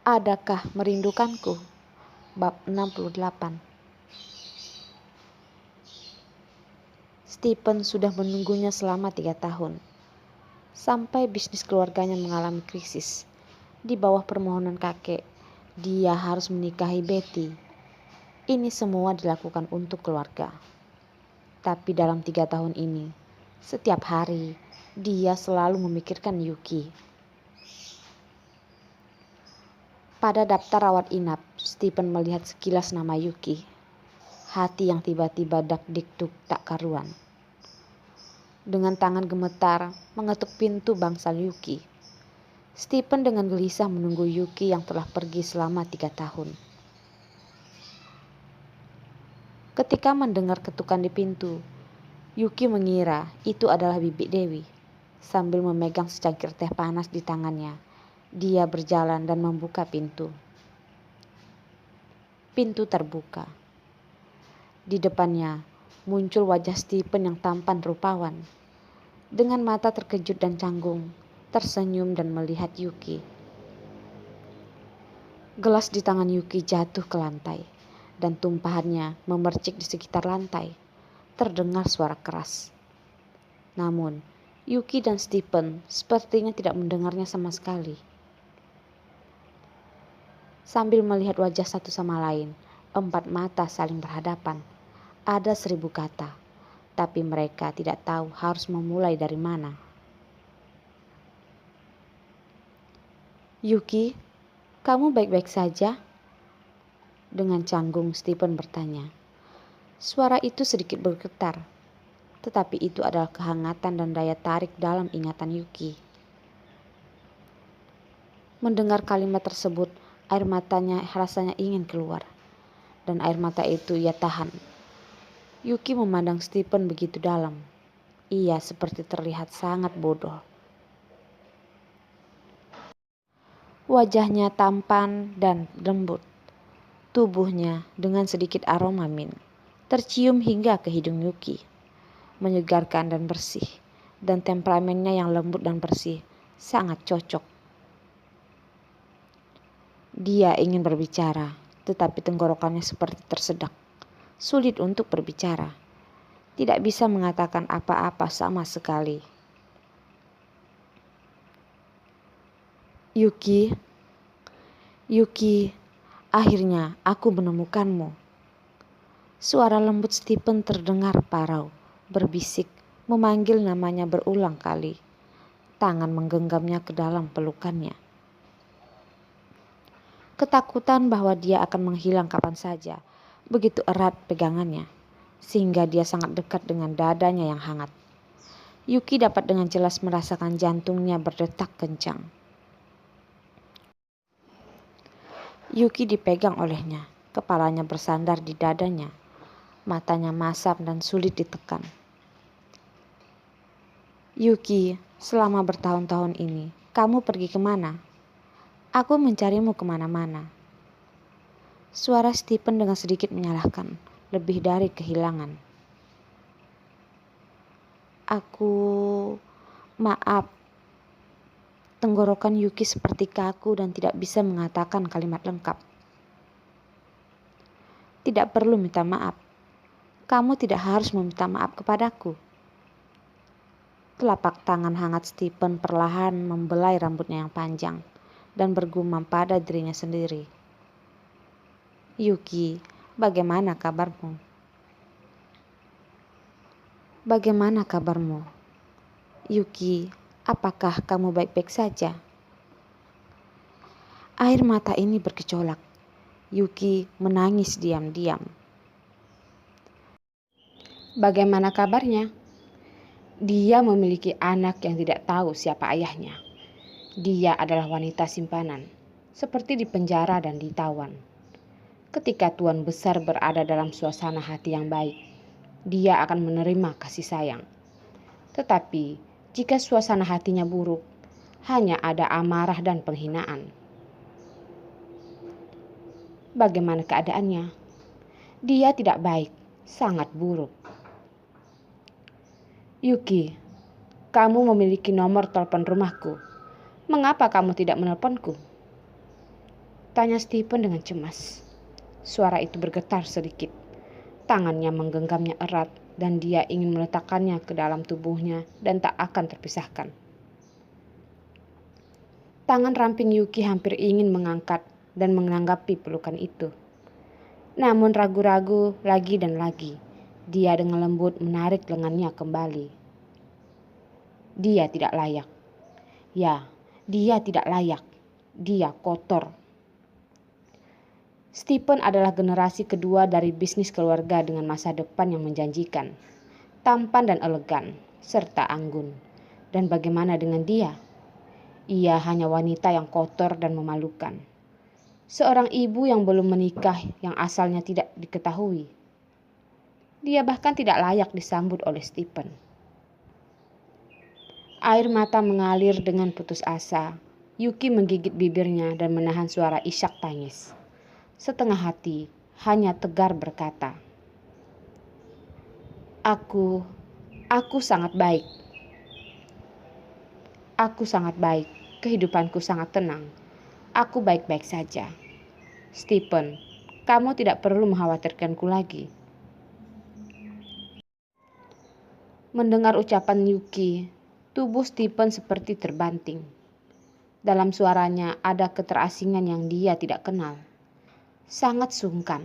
Adakah merindukanku? Bab 68. Stephen sudah menunggunya selama 3 tahun. Sampai bisnis keluarganya mengalami krisis. Di bawah permohonan kakek, dia harus menikahi Betty. Ini semua dilakukan untuk keluarga. Tapi dalam 3 tahun ini, setiap hari dia selalu memikirkan Yuki. Pada daftar rawat inap, Stephen melihat sekilas nama Yuki. Hati yang tiba-tiba dak-dikduk tak karuan. Dengan tangan gemetar mengetuk pintu bangsal Yuki. Stephen dengan gelisah menunggu Yuki yang telah pergi selama 3 tahun. Ketika mendengar ketukan di pintu, Yuki mengira itu adalah Bibi Dewi. Sambil memegang secangkir teh panas di tangannya, dia berjalan dan membuka pintu. Pintu terbuka. Di depannya muncul wajah Stephen yang tampan rupawan. Dengan mata terkejut dan canggung, tersenyum dan melihat Yuki. Gelas di tangan Yuki jatuh ke lantai, dan tumpahannya memercik di sekitar lantai. Terdengar suara keras. Namun, Yuki dan Stephen sepertinya tidak mendengarnya sama sekali. Sambil melihat wajah satu sama lain, 4 mata saling berhadapan. Ada 1000 kata, tapi mereka tidak tahu harus memulai dari mana. Yuki, kamu baik-baik saja? Dengan canggung Stephen bertanya. Suara itu sedikit bergetar, tetapi itu adalah kehangatan dan daya tarik dalam ingatan Yuki. Mendengar kalimat tersebut, air matanya rasanya ingin keluar, dan air mata itu ia tahan. Yuki memandang Stephen begitu dalam. Ia seperti terlihat sangat bodoh. Wajahnya tampan dan lembut. Tubuhnya dengan sedikit aroma mint tercium hingga ke hidung Yuki. Menyegarkan dan bersih. Dan temperamennya yang lembut dan bersih sangat cocok. Dia ingin berbicara, tetapi tenggorokannya seperti tersedak. Sulit untuk berbicara. Tidak bisa mengatakan apa-apa sama sekali. Yuki, akhirnya aku menemukanmu. Suara lembut Stephen terdengar parau, berbisik, memanggil namanya berulang kali. Tangan menggenggamnya ke dalam pelukannya. Ketakutan bahwa dia akan menghilang kapan saja, begitu erat pegangannya, sehingga dia sangat dekat dengan dadanya yang hangat. Yuki dapat dengan jelas merasakan jantungnya berdetak kencang. Yuki dipegang olehnya, kepalanya bersandar di dadanya, matanya masam dan sulit ditekan. Yuki, selama bertahun-tahun ini, kamu pergi kemana? Aku mencarimu kemana-mana. Suara Stephen dengan sedikit menyalahkan, lebih dari kehilangan. Maaf. Tenggorokan Yuki seperti kaku dan tidak bisa mengatakan kalimat lengkap. Tidak perlu minta maaf. Kamu tidak harus meminta maaf kepadaku. Telapak tangan hangat Stephen perlahan membelai rambutnya yang panjang dan bergumam pada dirinya sendiri. Yuki, bagaimana kabarmu? Bagaimana kabarmu? Yuki, apakah kamu baik-baik saja? Air mata ini bergejolak. Yuki menangis diam-diam. Bagaimana kabarnya? Dia memiliki anak yang tidak tahu siapa ayahnya. Dia adalah wanita simpanan, seperti di penjara dan ditawan. Ketika Tuan Besar berada dalam suasana hati yang baik, dia akan menerima kasih sayang. Tetapi jika suasana hatinya buruk, hanya ada amarah dan penghinaan. Bagaimana keadaannya? Dia tidak baik, sangat buruk. Yuki, kamu memiliki nomor telepon rumahku. Mengapa kamu tidak menelponku? Tanya Stephen dengan cemas. Suara itu bergetar sedikit. Tangannya menggenggamnya erat dan dia ingin meletakkannya ke dalam tubuhnya dan tak akan terpisahkan. Tangan ramping Yuki hampir ingin mengangkat dan menanggapi pelukan itu. Namun ragu-ragu lagi dan lagi. Dia dengan lembut menarik lengannya kembali. Dia tidak layak. Ya, dia tidak layak. Dia kotor. Stephen adalah generasi kedua dari bisnis keluarga dengan masa depan yang menjanjikan, tampan dan elegan, serta anggun. Dan bagaimana dengan dia? Ia hanya wanita yang kotor dan memalukan. Seorang ibu yang belum menikah yang asalnya tidak diketahui. Dia bahkan tidak layak disambut oleh Stephen. Air mata mengalir dengan putus asa. Yuki menggigit bibirnya dan menahan suara isyak tangis. Setengah hati hanya tegar berkata, Aku sangat baik. Aku sangat baik. Kehidupanku sangat tenang. Aku baik-baik saja. Stephen, kamu tidak perlu mengkhawatirkanku lagi. Mendengar ucapan Yuki, tubuh Stephen seperti terbanting. Dalam suaranya ada keterasingan yang dia tidak kenal. Sangat sungkan.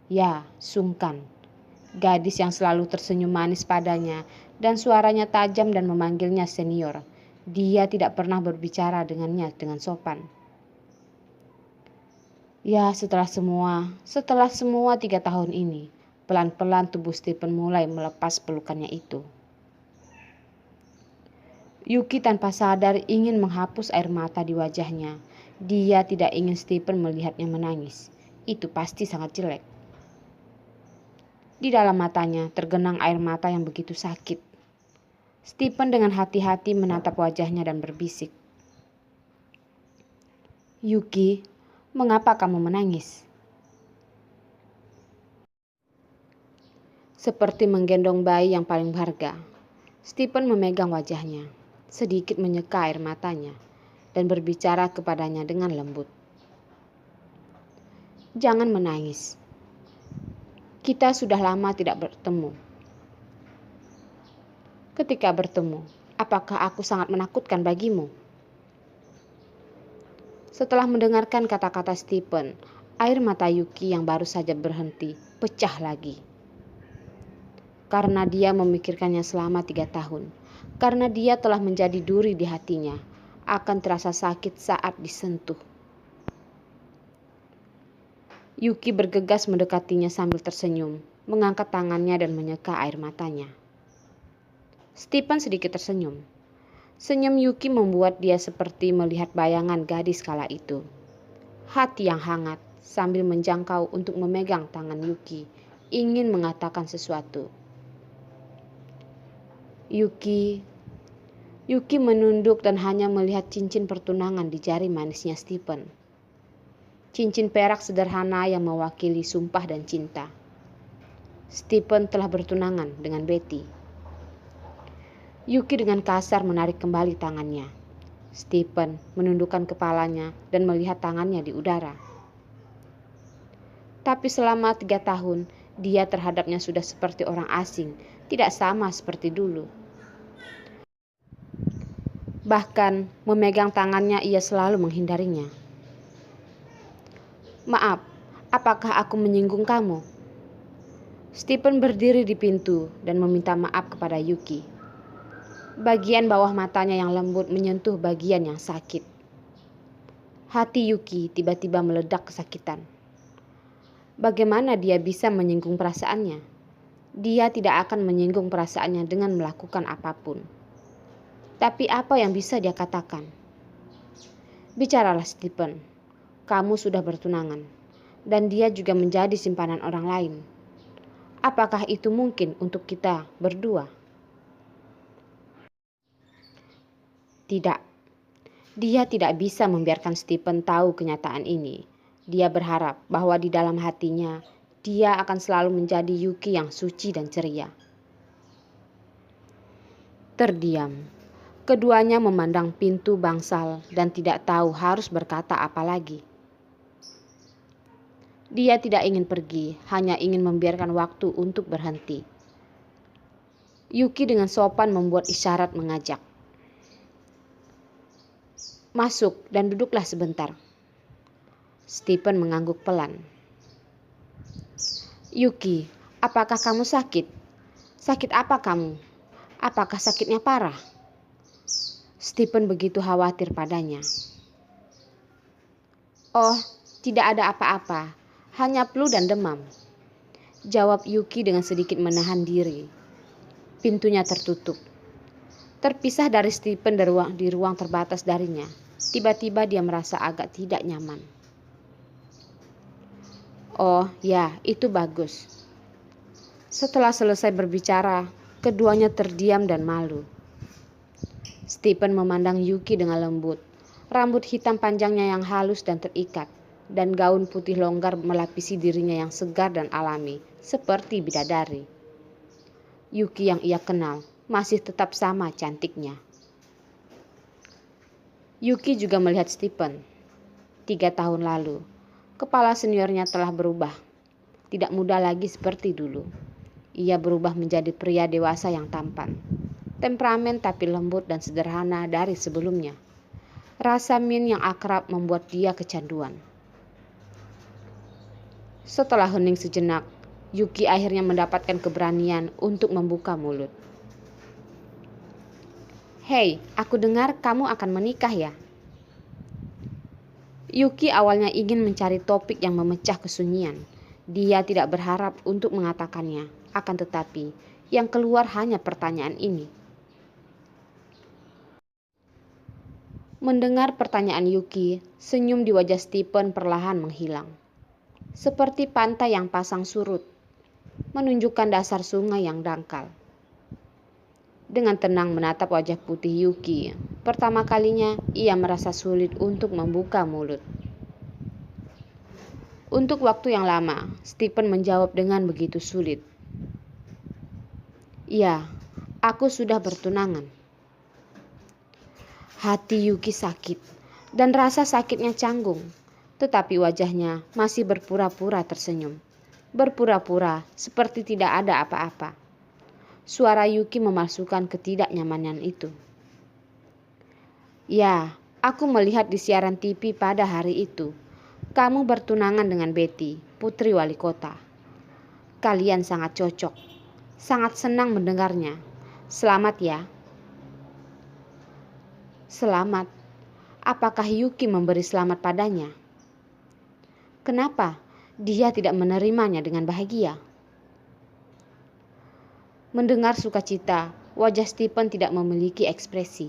Ya, sungkan. Gadis yang selalu tersenyum manis padanya dan suaranya tajam dan memanggilnya senior. Dia tidak pernah berbicara dengannya dengan sopan. Ya, setelah semua 3 tahun ini, pelan-pelan tubuh Stephen mulai melepas pelukannya itu. Yuki tanpa sadar ingin menghapus air mata di wajahnya. Dia tidak ingin Stephen melihatnya menangis. Itu pasti sangat jelek. Di dalam matanya tergenang air mata yang begitu sakit. Stephen dengan hati-hati menatap wajahnya dan berbisik. Yuki, mengapa kamu menangis? Seperti menggendong bayi yang paling berharga, Stephen memegang wajahnya, sedikit menyeka air matanya, dan berbicara kepadanya dengan lembut. Jangan menangis. Kita sudah lama tidak bertemu. Ketika bertemu, apakah aku sangat menakutkan bagimu? Setelah mendengarkan kata-kata Stephen, air mata Yuki yang baru saja berhenti pecah lagi. Karena dia memikirkannya selama 3 tahun, karena dia telah menjadi duri di hatinya, akan terasa sakit saat disentuh. Yuki bergegas mendekatinya sambil tersenyum, mengangkat tangannya dan menyeka air matanya. Stephen sedikit tersenyum. Senyum Yuki membuat dia seperti melihat bayangan gadis kala itu. Hati yang hangat sambil menjangkau untuk memegang tangan Yuki, ingin mengatakan sesuatu. Yuki menunduk dan hanya melihat cincin pertunangan di jari manisnya Stephen. Cincin perak sederhana yang mewakili sumpah dan cinta. Stephen telah bertunangan dengan Betty. Yuki dengan kasar menarik kembali tangannya. Stephen menundukkan kepalanya dan melihat tangannya di udara. Tapi selama 3 tahun, dia terhadapnya sudah seperti orang asing, tidak sama seperti dulu. Bahkan memegang tangannya ia selalu menghindarinya. Maaf, apakah aku menyinggung kamu? Stephen berdiri di pintu dan meminta maaf kepada Yuki. Bagian bawah matanya yang lembut menyentuh bagian yang sakit. Hati Yuki tiba-tiba meledak kesakitan. Bagaimana dia bisa menyinggung perasaannya? Dia tidak akan menyinggung perasaannya dengan melakukan apapun. Tapi apa yang bisa dia katakan? Bicaralah Stephen, kamu sudah bertunangan, dan dia juga menjadi simpanan orang lain. Apakah itu mungkin untuk kita berdua? Tidak. Dia tidak bisa membiarkan Stephen tahu kenyataan ini. Dia berharap bahwa di dalam hatinya, dia akan selalu menjadi Yuki yang suci dan ceria. Terdiam. Keduanya memandang pintu bangsal dan tidak tahu harus berkata apa lagi. Dia tidak ingin pergi, hanya ingin membiarkan waktu untuk berhenti. Yuki dengan sopan membuat isyarat mengajak. Masuk dan duduklah sebentar. Stephen mengangguk pelan. Yuki, apakah kamu sakit? Sakit apa kamu? Apakah sakitnya parah? Stephen begitu khawatir padanya. Oh, tidak ada apa-apa, hanya flu dan demam. Jawab Yuki dengan sedikit menahan diri. Pintunya tertutup. Terpisah dari Stephen di ruang terbatas darinya. Tiba-tiba dia merasa agak tidak nyaman. Oh ya, itu bagus. Setelah selesai berbicara, keduanya terdiam dan malu. Stephen memandang Yuki dengan lembut. Rambut hitam panjangnya yang halus dan terikat, dan gaun putih longgar melapisi dirinya yang segar dan alami, seperti bidadari. Yuki yang ia kenal masih tetap sama cantiknya. Yuki juga melihat Stephen. 3 tahun lalu, kepala seniornya telah berubah. Tidak muda lagi seperti dulu. Ia berubah menjadi pria dewasa yang tampan. Temperamen tapi lembut dan sederhana dari sebelumnya. Rasa Min yang akrab membuat dia kecanduan. Setelah hening sejenak, Yuki akhirnya mendapatkan keberanian untuk membuka mulut. Hei, aku dengar kamu akan menikah ya? Yuki awalnya ingin mencari topik yang memecah kesunyian. Dia tidak berharap untuk mengatakannya, akan tetapi yang keluar hanya pertanyaan ini. Mendengar pertanyaan Yuki, senyum di wajah Stephen perlahan menghilang. Seperti pantai yang pasang surut, menunjukkan dasar sungai yang dangkal. Dengan tenang menatap wajah putih Yuki, pertama kalinya ia merasa sulit untuk membuka mulut. Untuk waktu yang lama, Stephen menjawab dengan begitu sulit. Ya, aku sudah bertunangan. Hati Yuki sakit, dan rasa sakitnya canggung, tetapi wajahnya masih berpura-pura tersenyum. Berpura-pura seperti tidak ada apa-apa. Suara Yuki memasukkan ketidaknyamanan itu. Ya, aku melihat di siaran TV pada hari itu. Kamu bertunangan dengan Betty, putri wali kota. Kalian sangat cocok. Sangat senang mendengarnya. Selamat ya. Selamat. Apakah Yuki memberi selamat padanya? Kenapa dia tidak menerimanya dengan bahagia? Mendengar sukacita, wajah Stephen tidak memiliki ekspresi.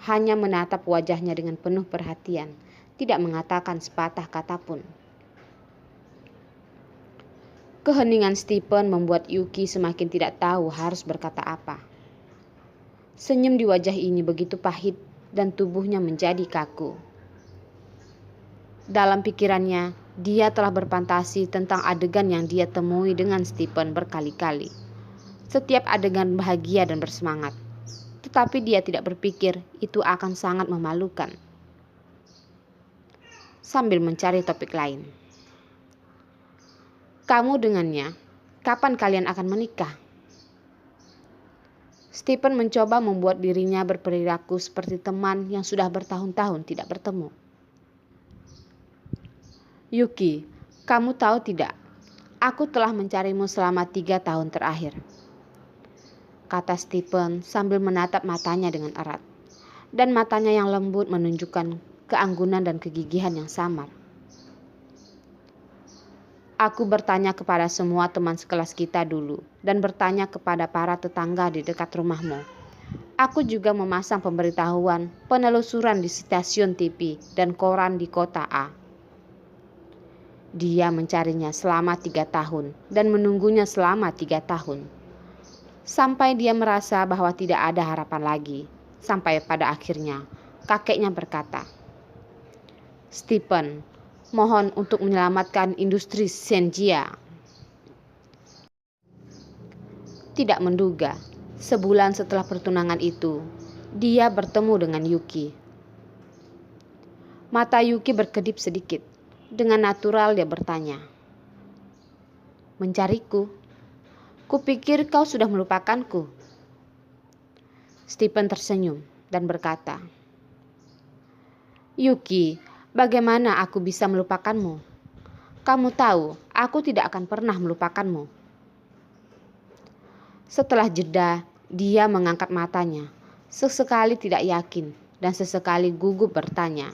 Hanya menatap wajahnya dengan penuh perhatian, tidak mengatakan sepatah kata pun. Keheningan Stephen membuat Yuki semakin tidak tahu harus berkata apa. Senyum di wajah ini begitu pahit dan tubuhnya menjadi kaku. Dalam pikirannya, dia telah berfantasi tentang adegan yang dia temui dengan Stephen berkali-kali. Setiap adegan bahagia dan bersemangat. Tetapi dia tidak berpikir itu akan sangat memalukan. Sambil mencari topik lain. Kamu dengannya, kapan kalian akan menikah? Stephen mencoba membuat dirinya berperilaku seperti teman yang sudah bertahun-tahun tidak bertemu. Yuki, kamu tahu tidak, aku telah mencarimu selama 3 tahun terakhir. Kata Stephen sambil menatap matanya dengan erat. Dan matanya yang lembut menunjukkan keanggunan dan kegigihan yang samar. Aku bertanya kepada semua teman sekelas kita dulu dan bertanya kepada para tetangga di dekat rumahmu. Aku juga memasang pemberitahuan penelusuran di stasiun TV dan koran di kota A. Dia mencarinya selama 3 tahun dan menunggunya selama 3 tahun. Sampai dia merasa bahwa tidak ada harapan lagi. Sampai pada akhirnya kakeknya berkata, Stephen, mohon untuk menyelamatkan industri Senjia. Tidak menduga, sebulan setelah pertunangan itu, dia bertemu dengan Yuki. Mata Yuki berkedip sedikit. Dengan natural dia bertanya, Mencariku. Kupikir kau sudah melupakanku. Stephen tersenyum dan berkata, Yuki, bagaimana aku bisa melupakanmu? Kamu tahu, aku tidak akan pernah melupakanmu. Setelah jeda, dia mengangkat matanya, sesekali tidak yakin dan sesekali gugup bertanya,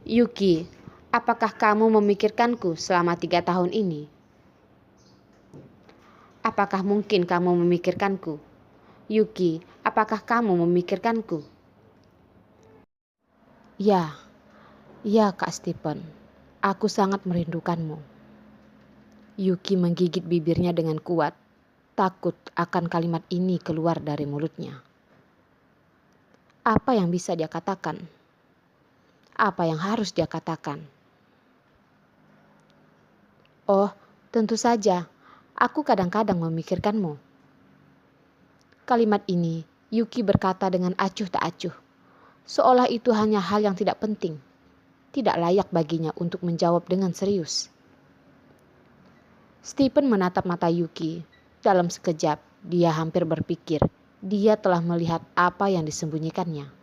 Yuki, apakah kamu memikirkanku selama 3 tahun ini? Apakah mungkin kamu memikirkanku? Yuki, apakah kamu memikirkanku? Ya, ya Kak Stephen, aku sangat merindukanmu. Yuki menggigit bibirnya dengan kuat, takut akan kalimat ini keluar dari mulutnya. Apa yang bisa dia katakan? Apa yang harus dia katakan? Oh, tentu saja, aku kadang-kadang memikirkanmu. Kalimat ini Yuki berkata dengan acuh tak acuh, seolah itu hanya hal yang tidak penting, tidak layak baginya untuk menjawab dengan serius. Stephen menatap mata Yuki. Dalam sekejap, dia hampir berpikir dia telah melihat apa yang disembunyikannya.